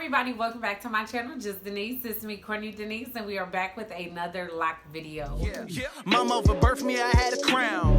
everybody, welcome back to my channel, jusDenyse. It's me, Courtney Denise, and we are back with another lock video. Mama overbirthed me, I had a crown.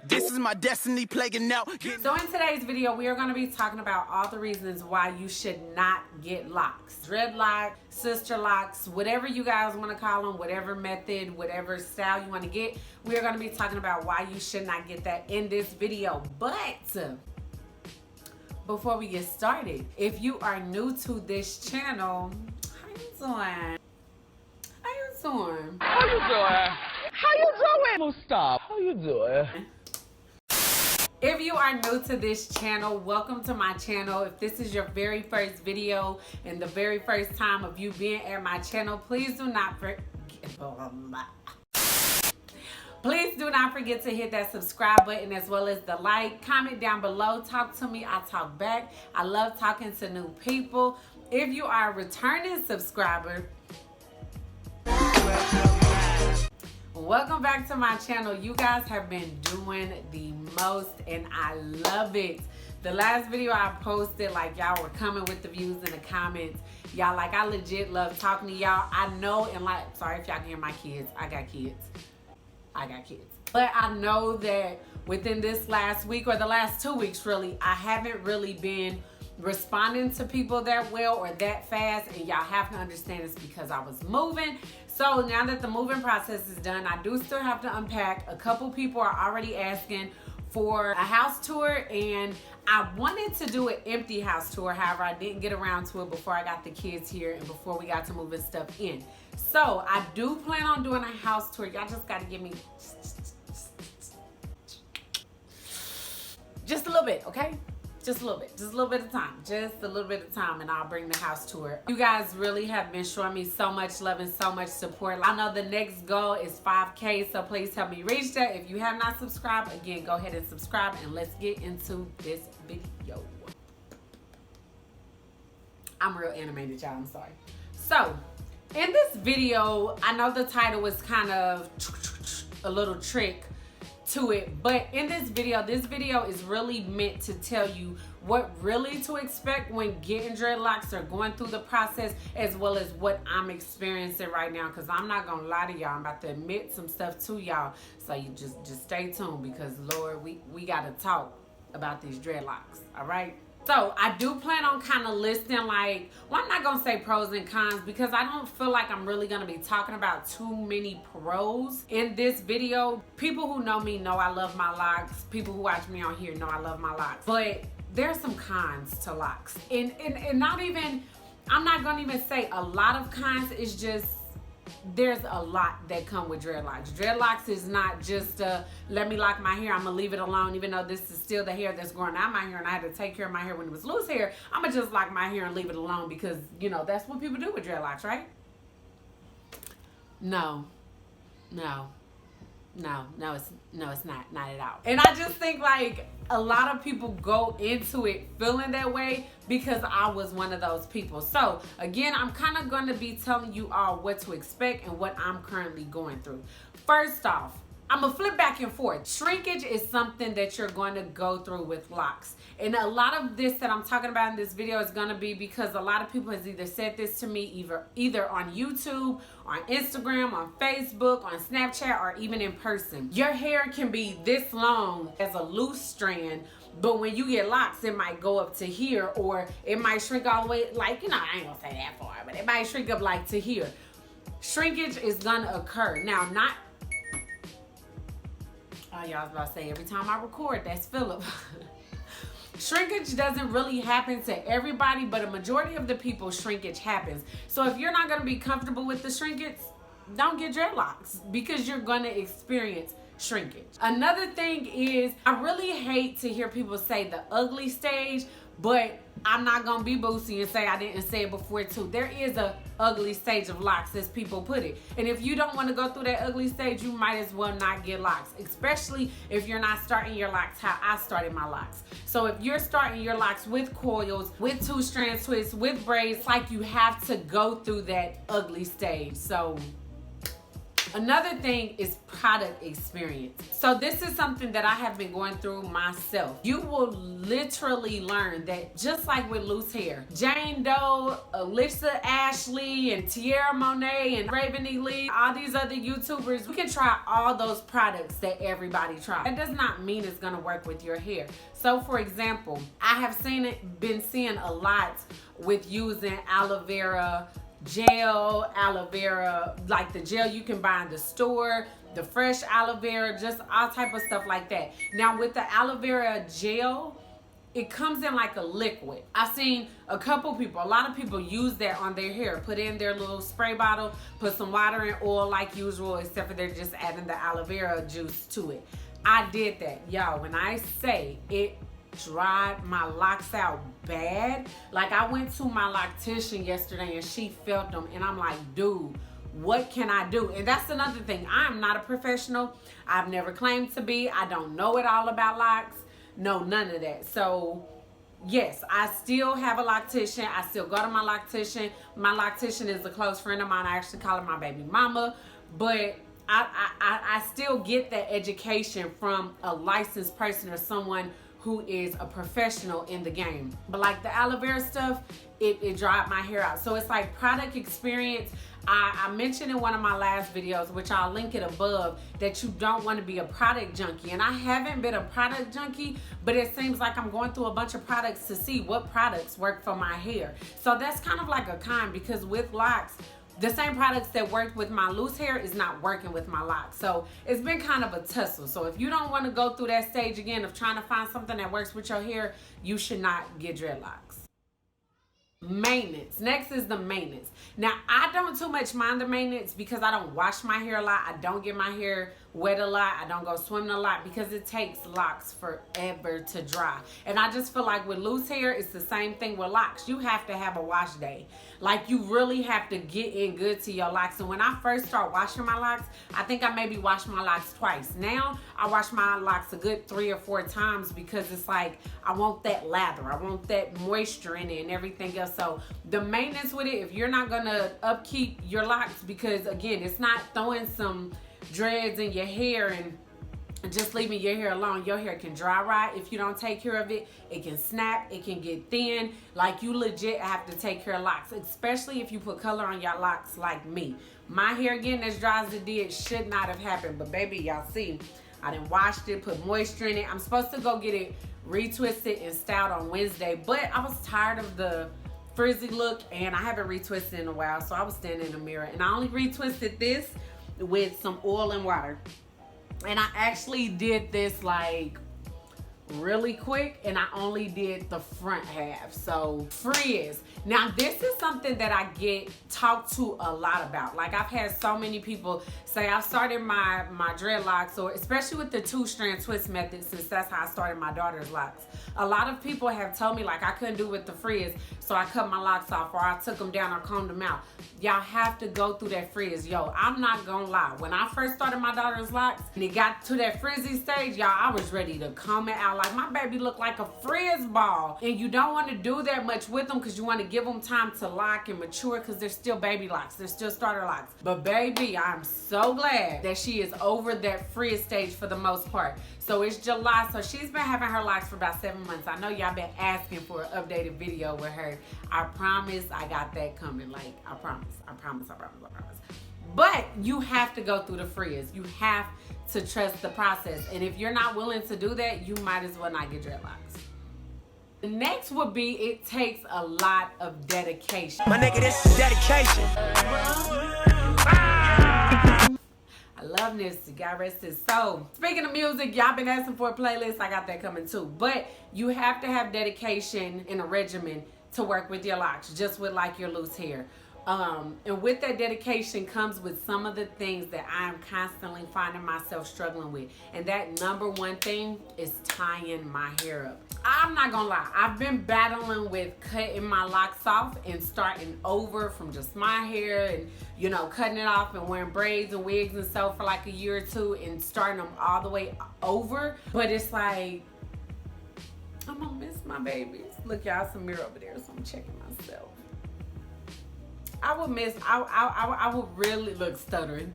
This is my destiny plaguing out. So in today's video, we are going to be talking about all the reasons why you should not get locks. Dreadlocks, sister locks, whatever you guys want to call them, whatever method, whatever style you want to get. We are going to be talking about why you should not get that in this video. But before we get started, if you are new to this channel, how you doing? How you doing? How you doing? How you doing? Well, stop. How you doing? If you are new to this channel, welcome to my channel. If this is your very first video and the very first time of you being at my channel, please do not forget to hit that subscribe button as well as the like. Comment down below. Talk to me. I talk back. I love talking to new people. If you are a returning subscriber, welcome back to my channel. You guys have been doing the most and I love it. The last video I posted, like, y'all were coming with the views in the comments. Y'all, like, I legit love talking to y'all. I know, and like, sorry if y'all can hear my kids. I got kids. But I know that within this last week or the last 2 weeks really, I haven't really been responding to people that well or that fast, and y'all have to understand it's because I was moving. So now that the moving process is done, I do still have to unpack. A couple people are already asking for a house tour, and I wanted to do an empty house tour. However, I didn't get around to it before I got the kids here and before we got to moving stuff in. So I do plan on doing a house tour. Y'all just got to give me just a little bit, okay? Just a little bit of time, and I'll bring the house tour. You guys really have been showing me so much love and so much support. I know the next goal is 5K, so please help me reach that. If you have not subscribed, again, go ahead and subscribe, and let's get into this video. I'm real animated, y'all, I'm sorry. So, in this video, I know the title was kind of a little trick to it, but in this video is really meant to tell you what really to expect when getting dreadlocks or going through the process, as well as what I'm experiencing right now, because I'm not gonna lie to y'all. I'm about to admit some stuff to y'all, so you just stay tuned, because Lord, we gotta talk about these dreadlocks. All right, so I do plan on kind of listing, like, well, I'm not gonna say pros and cons, because I don't feel like I'm really gonna be talking about too many pros in this video. People who know me know I love my locks. People who watch me on here know I love my locks. But there's some cons to locks. And not even, I'm not gonna even say a lot of cons. It's just, there's a lot that come with dreadlocks. Dreadlocks is not just let me lock my hair, I'm gonna leave it alone, even though this is still the hair that's growing out my hair and I had to take care of my hair when it was loose hair. I'm gonna just lock my hair and leave it alone, because, you know, that's what people do with dreadlocks, right? No, it's not at all. And I just think, like, a lot of people go into it feeling that way, because I was one of those people. So again, I'm kind of going to be telling you all what to expect and what I'm currently going through. First off, I'm gonna flip back and forth. Shrinkage is something that you're going to go through with locks. And a lot of this that I'm talking about in this video is gonna be because a lot of people has either said this to me either on YouTube, on Instagram, on Facebook, on Snapchat, or even in person. Your hair can be this long as a loose strand, but when you get locks, it might go up to here, or it might shrink all the way, like, you know, I ain't gonna say that far, but it might shrink up like to here. Shrinkage is gonna occur. Now, not, oh, y'all was about to say, every time I record, that's Philip. Shrinkage doesn't really happen to everybody, but a majority of the people, shrinkage happens. So if you're not going to be comfortable with the shrinkage, don't get dreadlocks, because you're going to experience shrinkage. Another thing is, I really hate to hear people say the ugly stage, but I'm not gonna be boosty and say I didn't say it before too. There is a ugly stage of locks, as people put it. And if you don't want to go through that ugly stage, you might as well not get locks, especially if you're not starting your locks how I started my locks. So if you're starting your locks with coils, with 2-strand twists, with braids, like, you have to go through that ugly stage. So Another thing is product experience. So this is something that I have been going through myself. You will literally learn that just like with loose hair, Jane Doe, Alyssa Ashley, and Tierra Monet, and Raven E. Lee, all these other YouTubers, we can try all those products that everybody tries. That does not mean it's gonna work with your hair. So for example, I have been seeing a lot with using aloe vera gel, aloe vera, like the gel you can buy in the store, the fresh aloe vera, just all type of stuff like that. Now with the aloe vera gel, it comes in like a liquid. I've seen a lot of people use that on their hair, put in their little spray bottle, put some water and oil like usual, except for they're just adding the aloe vera juice to it. I did that, y'all. When I say it dried my locks out bad, like I went to my loctician yesterday and she felt them and I'm like, dude, what can I do? And that's another thing. I'm not a professional. I've never claimed to be. I don't know it all about locks. No, none of that. So yes, I still have a loctician. I still go to my loctician. My loctician is a close friend of mine. I actually call her my baby mama. But I still get that education from a licensed person or someone who is a professional in the game. But like the aloe vera stuff, it dried my hair out. So it's like product experience. I mentioned in one of my last videos, which I'll link it above, that you don't want to be a product junkie. And I haven't been a product junkie, but it seems like I'm going through a bunch of products to see what products work for my hair. So that's kind of like a con, because with locks, the same products that worked with my loose hair is not working with my locks. So it's been kind of a tussle. So if you don't want to go through that stage again of trying to find something that works with your hair, you should not get dreadlocks. Maintenance. Next is the maintenance. Now, I don't too much mind the maintenance because I don't wash my hair a lot. I don't get my hair wet a lot. I don't go swimming a lot because it takes locks forever to dry. And I just feel like with loose hair, it's the same thing with locks. You have to have a wash day. Like, you really have to get in good to your locks. And when I first start washing my locks, I think I maybe washed my locks twice. Now, I wash my locks a good 3 or 4 times because it's like, I want that lather. I want that moisture in it and everything else. So the maintenance with it, if you're not gonna upkeep your locks, because again, it's not throwing some dreads in your hair and just leaving your hair alone. Your hair can dry rot if you don't take care of it. It can snap, it can get thin. Like, you legit have to take care of locks, especially if you put color on your locks like me. My hair getting as dry as it did should not have happened, but baby, y'all see, I done washed it, put moisture in it. I'm supposed to go get it retwisted and styled on Wednesday, but I was tired of the frizzy look and I haven't retwisted in a while, so I was standing in the mirror and I only retwisted this with some oil and water. And I actually did this like really quick, and I only did the front half. So frizz. Now this is something that I get talked to a lot about. Like, I've had so many people say I've started my dreadlocks, or especially with the 2-strand twist method, since that's how I started my daughter's locks. A lot of people have told me like I couldn't do with the frizz, so I cut my locks off, or I took them down or combed them out. Y'all have to go through that frizz. Yo, I'm not gonna lie. When I first started my daughter's locks and it got to that frizzy stage, y'all, I was ready to comb it out. Like, my baby looked like a frizz ball. And you don't want to do that much with them because you want to give them time to lock and mature, because they're still baby locks. They're still starter locks. But baby, I'm so glad that she is over that frizz stage for the most part. So it's July, so she's been having her locks for about 7 months. I know y'all been asking for an updated video with her. I promise I got that coming. Like, I promise. But you have to go through the frizz. You have to trust the process. And if you're not willing to do that, you might as well not get dreadlocks. The next would be, it takes a lot of dedication. My nigga, this is dedication. I love Nipsey, God rest his soul. Speaking of music, y'all been asking for a playlist. I got that coming too. But you have to have dedication and a regimen to work with your locks, just with like your loose hair. And with that dedication comes with some of the things that I'm constantly finding myself struggling with. And that #1 thing is tying my hair up. I'm not gonna lie, I've been battling with cutting my locks off and starting over from just my hair, and you know, cutting it off and wearing braids and wigs and stuff for like a year or two and starting them all the way over. But it's like, I'm gonna miss my babies. Look, y'all, some mirror over there, so I'm checking myself. I would really look stuttering.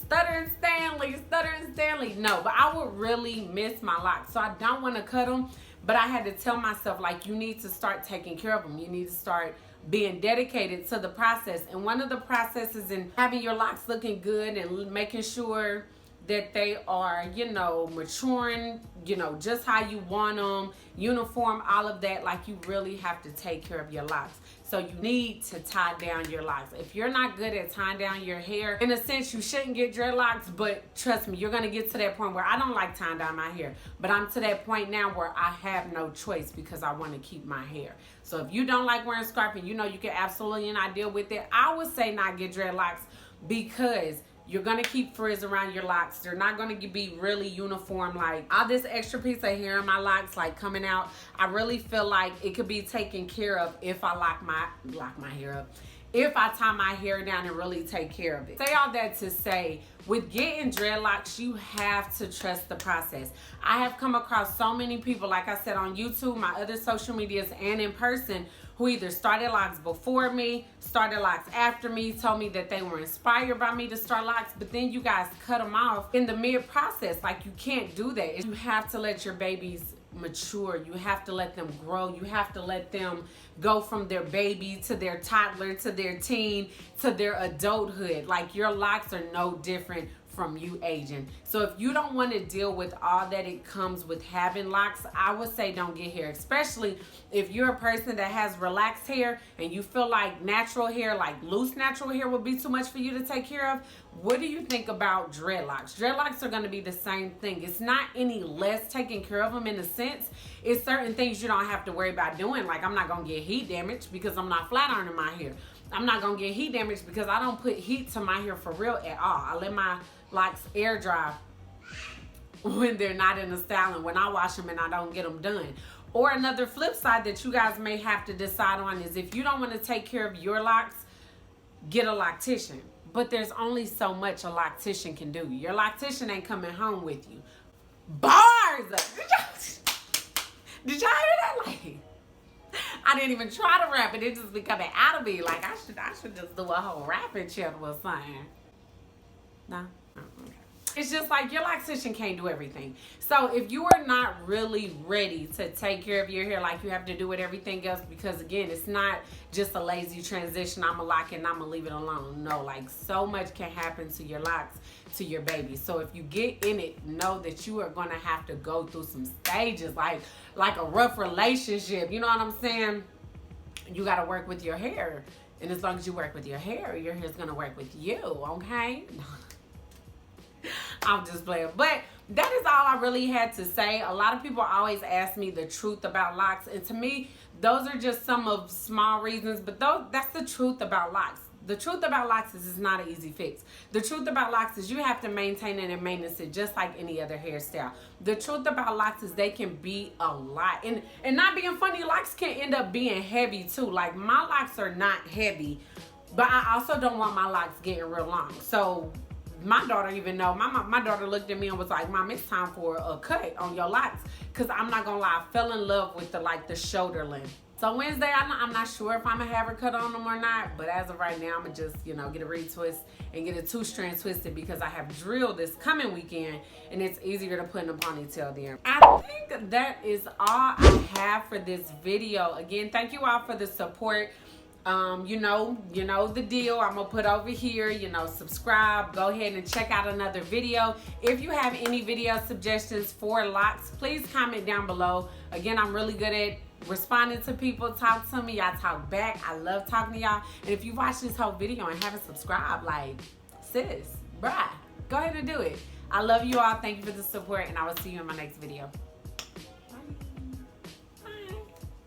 stuttering Stanley. No, but I would really miss my locks. So I don't want to cut them, but I had to tell myself, like, you need to start taking care of them. You need to start being dedicated to the process. And one of the processes in having your locks looking good and making sure that they are, you know, maturing, you know, just how you want them, uniform, all of that. Like, you really have to take care of your locks. So you need to tie down your locks. If you're not good at tying down your hair, in a sense, you shouldn't get dreadlocks, but trust me, you're gonna get to that point where I don't like tying down my hair, but I'm to that point now where I have no choice because I wanna keep my hair. So if you don't like wearing scarf and you know you can absolutely not deal with it, I would say not get dreadlocks, because you're gonna keep frizz around your locks. They're not gonna be really uniform. Like, all this extra piece of hair in my locks, like, coming out, I really feel like it could be taken care of if I lock my hair up. If I tie my hair down and really take care of it. Say all that to say, with getting dreadlocks, you have to trust the process. I have come across so many people, like I said, on YouTube, my other social medias, and in person, who either started locks before me, started locks after me, told me that they were inspired by me to start locks, but then you guys cut them off in the mid-process. Like, you can't do that. You have to let your babies mature. You have to let them grow. You have to let them go from their baby to their toddler to their teen to their adulthood. Like, your locks are no different from you aging. So if you don't want to deal with all that it comes with having locks, I would say don't get hair, especially if you're a person that has relaxed hair and you feel like natural hair, like loose natural hair, would be too much for you to take care of. What do you think about dreadlocks? Dreadlocks are going to be the same thing. It's not any less taking care of them in a sense. It's certain things you don't have to worry about doing. Like, I'm not going to get heat damage because I'm not flat ironing my hair. I'm not going to get heat damage because I don't put heat to my hair for real at all. I let my locks air dry when they're not in the styling, when I wash them and I don't get them done. Or another flip side that you guys may have to decide on is, if you don't want to take care of your locks, get a loctician. But there's only so much a loctician can do. Your loctician ain't coming home with you. Bars! Did y'all hear that? Like, I didn't even try to rap it. It just be coming out of me. Like, I should just do a whole rapping channel or something. No? Oh, okay. It's just like, your loctician can't do everything. So if you are not really ready to take care of your hair like you have to do with everything else, because again, it's not just a lazy transition, I'm gonna lock it and I'm gonna leave it alone. No, like, so much can happen to your locks, to your baby. So if you get in it, know that you are gonna have to go through some stages, like a rough relationship. You know what I'm saying? You gotta work with your hair. And as long as you work with your hair's gonna work with you, okay? I'm just playing. But that is all I really had to say. A lot of people always ask me the truth about locks, and to me, those are just some of small reasons, but that's the truth about locks. The truth about locks is it's not an easy fix. The truth about locks is you have to maintain it and maintenance it just like any other hairstyle. The truth about locks is they can be a lot. And not being funny, locks can end up being heavy too. Like, my locks are not heavy, but I also don't want my locks getting real long. So my daughter even know, my daughter looked at me and was like, Mom, it's time for a cut on your locks. Because I'm not going to lie, I fell in love with the shoulder length. So Wednesday, I'm not sure if I'm going to have her cut on them or not. But as of right now, I'm going to just, get a retwist and get a 2-strand twisted, because I have drilled this coming weekend. And it's easier to put in a ponytail there. I think that is all I have for this video. Again, thank you all for the support. You know the deal. I'm gonna put over here, subscribe, go ahead and check out another video. If you have any video suggestions for locks, please comment down below. Again, I'm really good at responding to people. Talk to me, I talk back. I love talking to y'all. And if you watch this whole video and haven't subscribed, like, sis, bruh, go ahead and do it. I love you all. Thank you for the support, and I will see you in my next video.